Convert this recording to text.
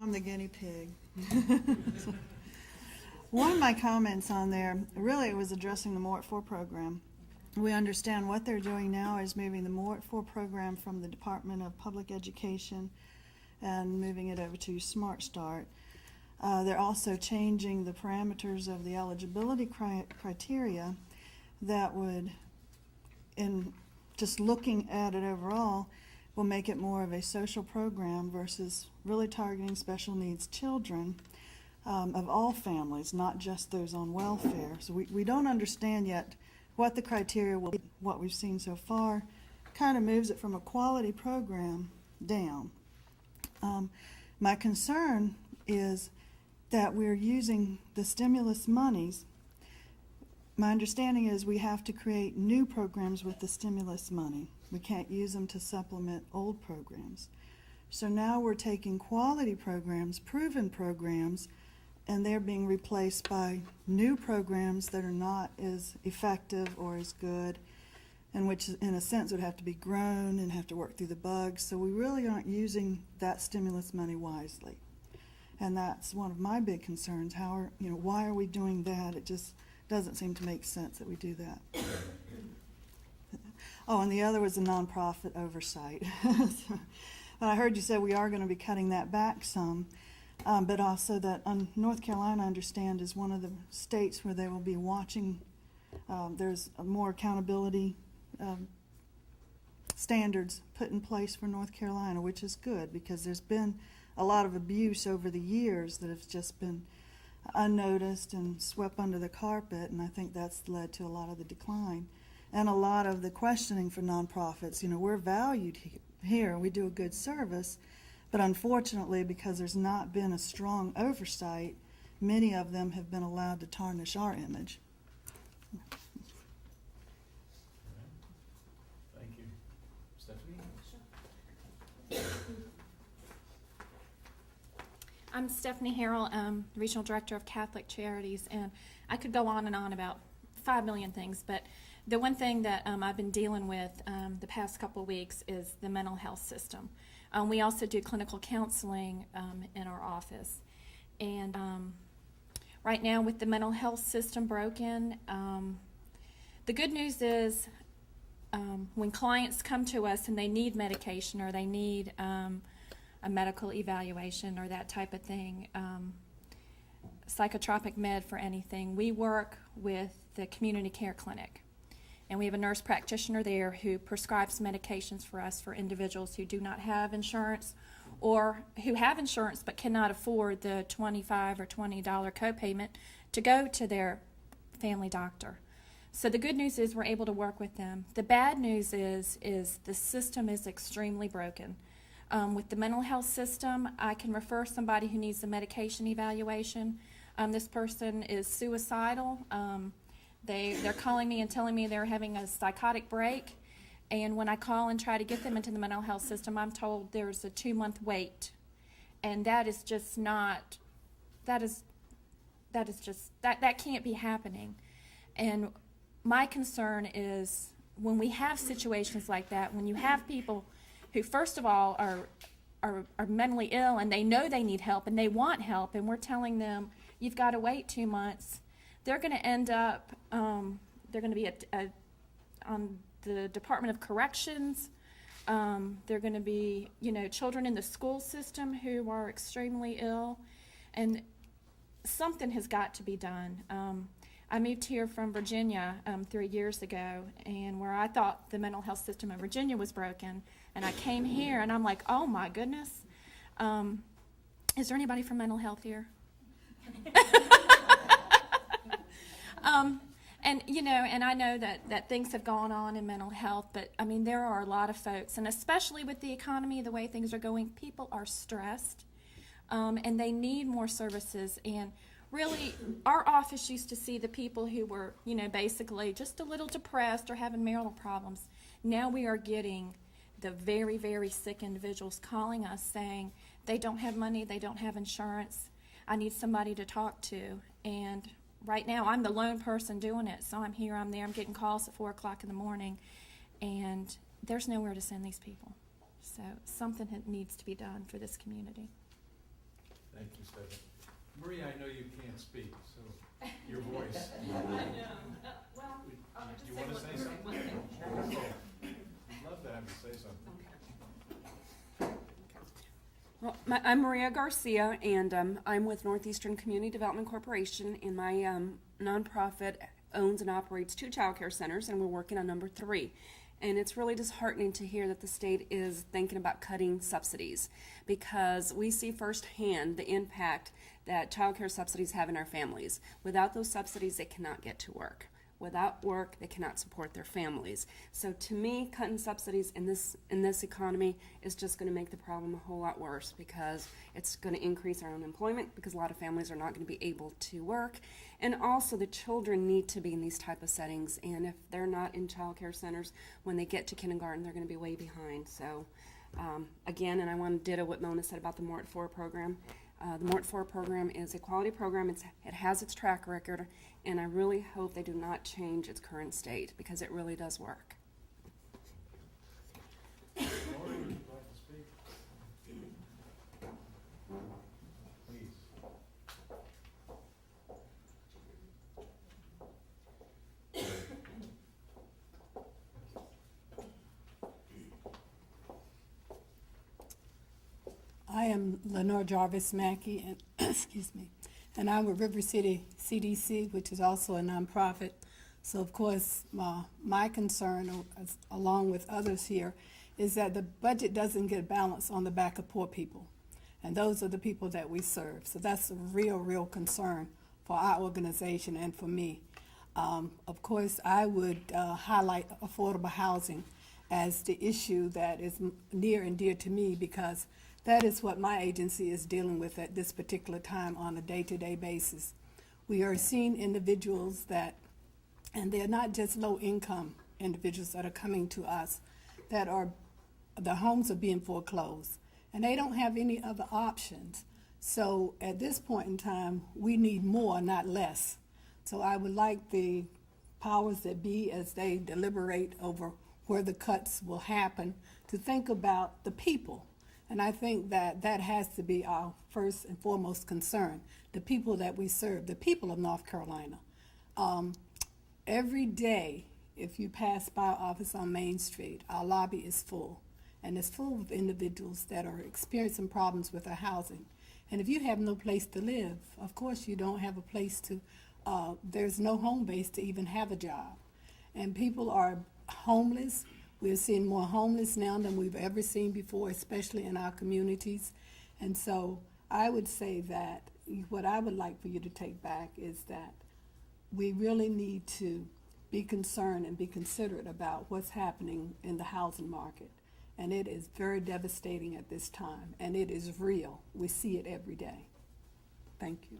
I'm the guinea pig. One of my comments on there, really was addressing the More at 4 program. We understand what they're doing now is moving the More at 4 program from the Department of Public Education and moving it over to Smart Start. They're also changing the parameters of the eligibility criteria that would, in just looking at it overall, will make it more of a social program versus really targeting special needs children of all families, not just those on welfare. So we don't understand yet what the criteria will be. What we've seen so far kind of moves it from a quality program down. My concern is that we're using the stimulus monies. My understanding is we have to create new programs with the stimulus money. We can't use them to supplement old programs. So now we're taking quality programs, proven programs, and they're being replaced by new programs that are not as effective or as good, and which in a sense would have to be grown and have to work through the bugs. So we really aren't using that stimulus money wisely. And that's one of my big concerns. Why are we doing that? It just doesn't seem to make sense that we do that. Oh, and the other was the nonprofit oversight. I heard you say we are going to be cutting that back some, but also that North Carolina, I understand, is one of the states where they will be watching. There's more accountability standards put in place for North Carolina, which is good because there's been a lot of abuse over the years that has just been unnoticed and swept under the carpet, and I think that's led to a lot of the decline and a lot of the questioning for nonprofits. We're valued here, we do a good service, but unfortunately, because there's not been a strong oversight, many of them have been allowed to tarnish our image. Thank you. Stephanie? I'm Stephanie Harrell, Regional Director of Catholic Charities, and I could go on and on about 5 million things, but the one thing that I've been dealing with the past couple of weeks is the mental health system. We also do clinical counseling in our office, and right now with the mental health system broken, the good news is when clients come to us and they need medication or they need a medical evaluation or that type of thing, psychotropic med for anything, we work with the community care clinic. And we have a nurse practitioner there who prescribes medications for us for individuals who do not have insurance or who have insurance but cannot afford the $25 or $20 copayment to go to their family doctor. So the good news is we're able to work with them. The bad news is the system is extremely broken. With the mental health system, I can refer somebody who needs a medication evaluation. This person is suicidal. They're calling me and telling me they're having a psychotic break, and when I call and try to get them into the mental health system, I'm told there's a 2-month wait, and that can't be happening. And my concern is when we have situations like that, when you have people who first of all are mentally ill and they know they need help and they want help, and we're telling them you've got to wait 2 months, they're going to end up, they're going to be on the Department of Corrections. They're going to be, children in the school system who are extremely ill, and something has got to be done. I moved here from Virginia 3 years ago, and where I thought the mental health system in Virginia was broken, and I came here and I'm like, oh my goodness. Is there anybody from mental health here? And I know that things have gone on in mental health, but I mean, there are a lot of folks, and especially with the economy, the way things are going, people are stressed, and they need more services. And really, our office used to see the people who were, basically just a little depressed or having marital problems. Now we are getting the very, very sick individuals calling us saying they don't have money, they don't have insurance, I need somebody to talk to. And right now I'm the lone person doing it, so I'm here, I'm there, I'm getting calls at 4 o'clock in the morning, and there's nowhere to send these people. So something needs to be done for this community. you, Stephanie. Maria, I know you can't speak, so your voice. Well, I'll just You say wanna one say thing. something? I'd love to have you say something. Well, I'm Maria Garcia, and I'm with Northeastern Community Development Corporation, and my nonprofit owns and operates 2 child care centers, and we're working on number 3. And it's really disheartening to hear that the state is thinking about cutting subsidies, because we see firsthand the impact that child care subsidies have in our families. Without those subsidies, they cannot get to work. Without work, they cannot support their families. So to me, cutting subsidies in this economy is just going to make the problem a whole lot worse, because it's going to increase our unemployment, because a lot of families are not going to be able to work. And also the children need to be in these type of settings, and if they're not in child care centers, when they get to kindergarten, they're going to be way behind. So again, and I want to ditto what Mona said about the Mort 4 program. The Mort 4 program is a quality program. It has its track record, and I really hope they do not change its current state, because it really does work. Lori, would you like to speak? Please. I am Lenore Jarvis Mackey, and excuse me, and I'm with River City CDC, which is also a nonprofit. So of course, my concern, along with others here, is that the budget doesn't get balanced on the back of poor people, and those are the people that we serve. So that's a real concern for our organization and for me. Of course, I would highlight affordable housing as the issue that is near and dear to me, because that is what my agency is dealing with at this particular time on a day-to-day basis. We are seeing individuals that, and they're not just low-income individuals that are coming to us, that are, their homes are being foreclosed, and they don't have any other options. So at this point in time, we need more, not less. So I would like the powers that be, as they deliberate over where the cuts will happen, to think about the people. And I think that that has to be our first and foremost concern, the people that we serve, the people of North Carolina. Every day, if you pass by our office on Main Street, our lobby is full, and it's full of individuals that are experiencing problems with their housing. And if you have no place to live, of course you don't have a place to, there's no home base to even have a job. And people are homeless. We're seeing more homeless now than we've ever seen before, especially in our communities. And so I would say that what I would like for you to take back is that we really need to be concerned and be considerate about what's happening in the housing market. And it is very devastating at this time, and it is real. We see it every day. Thank you.